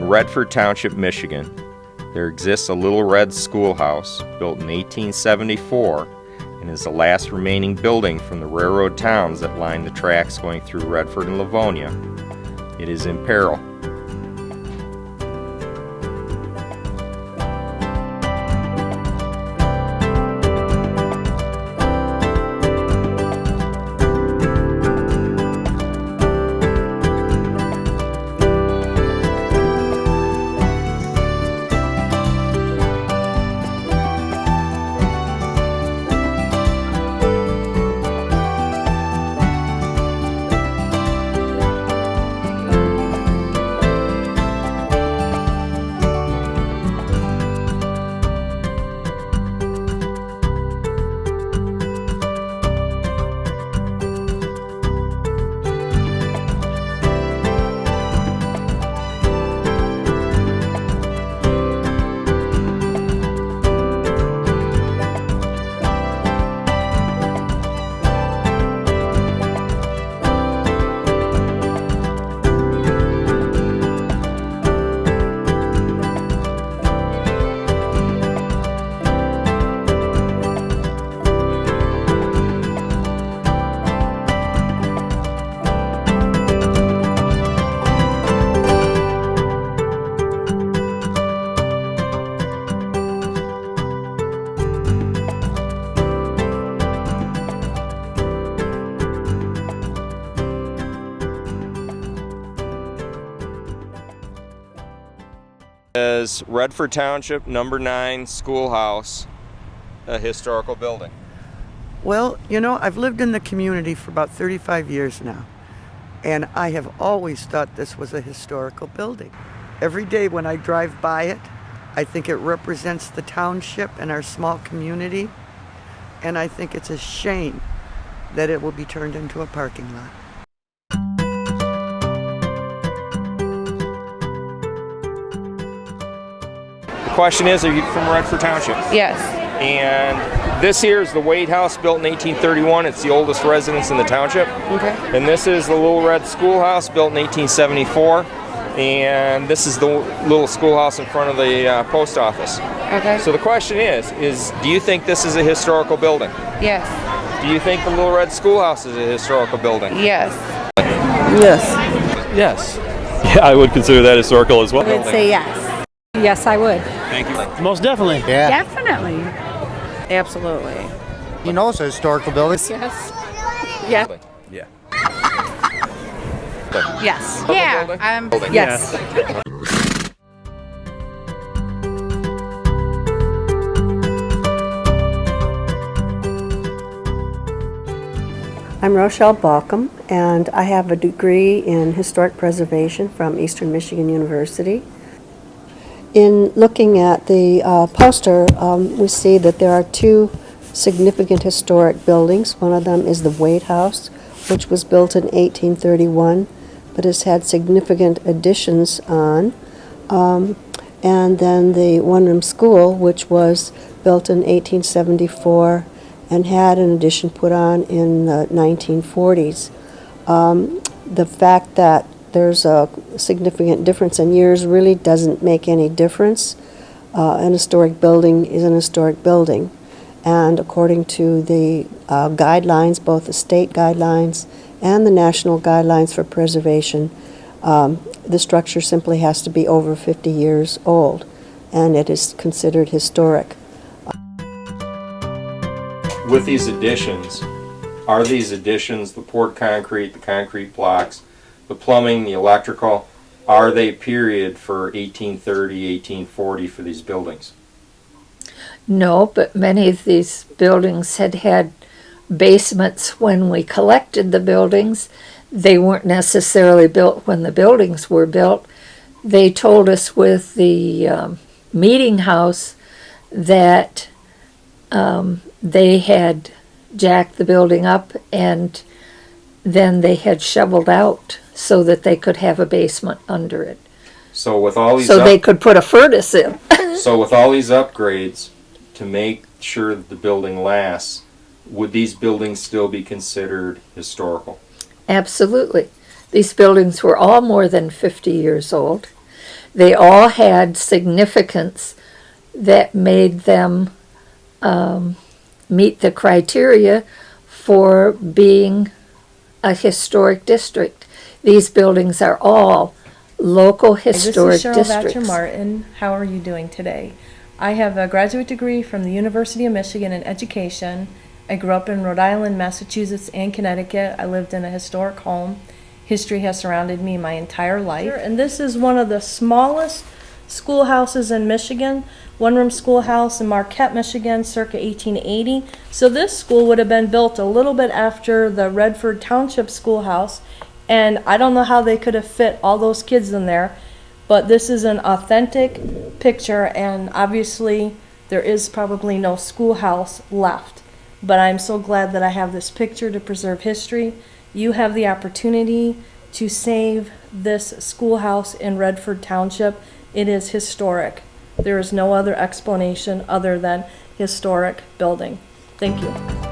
In Redford Township, Michigan, there exists a Little Red Schoolhouse built in 1874 and is the last remaining building from the railroad towns that line the tracks going through Redford and Livonia. It is in peril. Is Redford Township number 9 Schoolhouse a historical building? Well, you know, I've lived in the community for about 35 years now, and I have always thought this was a historical building. Every day when I drive by it, I think it represents the township and our small community, and I think it's a shame that it will be turned into a parking lot. The question is, are you from Redford Township? Yes. And this here is the Wade House, built in 1831. It's the oldest residence in the township. Okay. And this is the Little Red Schoolhouse, built in 1874. And this is the little schoolhouse in front of the post office. Okay. So the question is do you think this is a historical building? Yes. Do you think the Little Red Schoolhouse is a historical building? Yes. Yes. Yes. Yeah, I would consider that historical as well. I would say yes. Yes, I would. Thank you. Most definitely. Yeah. Definitely. Absolutely. You know it's a historical building. Yes. Yeah. Yeah. Yes. Yeah. Yes. I'm Rochelle Balcom, and I have a degree in historic preservation from Eastern Michigan University. In looking at the poster, we see that there are two significant historic buildings. One of them is the Wade House, which was built in 1831, but has had significant additions on. And then the one-room school, which was built in 1874 and had an addition put on in the 1940s. The fact that there's a significant difference in years really doesn't make any difference. An historic building is an historic building. And according to the guidelines, both the state guidelines and the national guidelines for preservation, the structure simply has to be over 50 years old, and it is considered historic. With these additions, are these additions, the poured concrete, the concrete blocks, the plumbing, the electrical, are they period for 1830, 1840 for these buildings? No, but many of these buildings had basements when we collected the buildings. They weren't necessarily built when the buildings were built. They told us with the meeting house that they had jacked the building up and then they had shoveled out so that they could have a basement under it. So with all these they could put a furnace in. So with all these upgrades to make sure that the building lasts, would these buildings still be considered historical? Absolutely. These buildings were all more than 50 years old. They all had significance that made them meet the criteria for being a historic district. These buildings are all local historic This is Cheryl districts. Thatcher Martin. How are you doing today? I have a graduate degree from the University of Michigan in education. I grew up in Rhode Island, Massachusetts, and Connecticut. I lived in a historic home. History has surrounded me my entire life. And this is one of the smallest schoolhouses in Michigan, one-room schoolhouse in Marquette, Michigan, circa 1880. So this school would have been built a little bit after the Redford Township Schoolhouse, and I don't know how they could have fit all those kids in there, but this is an authentic picture, and obviously there is probably no schoolhouse left. But I'm so glad that I have this picture to preserve history. You have the opportunity to save this schoolhouse in Redford Township. It is historic. There is no other explanation other than historic building. Thank you.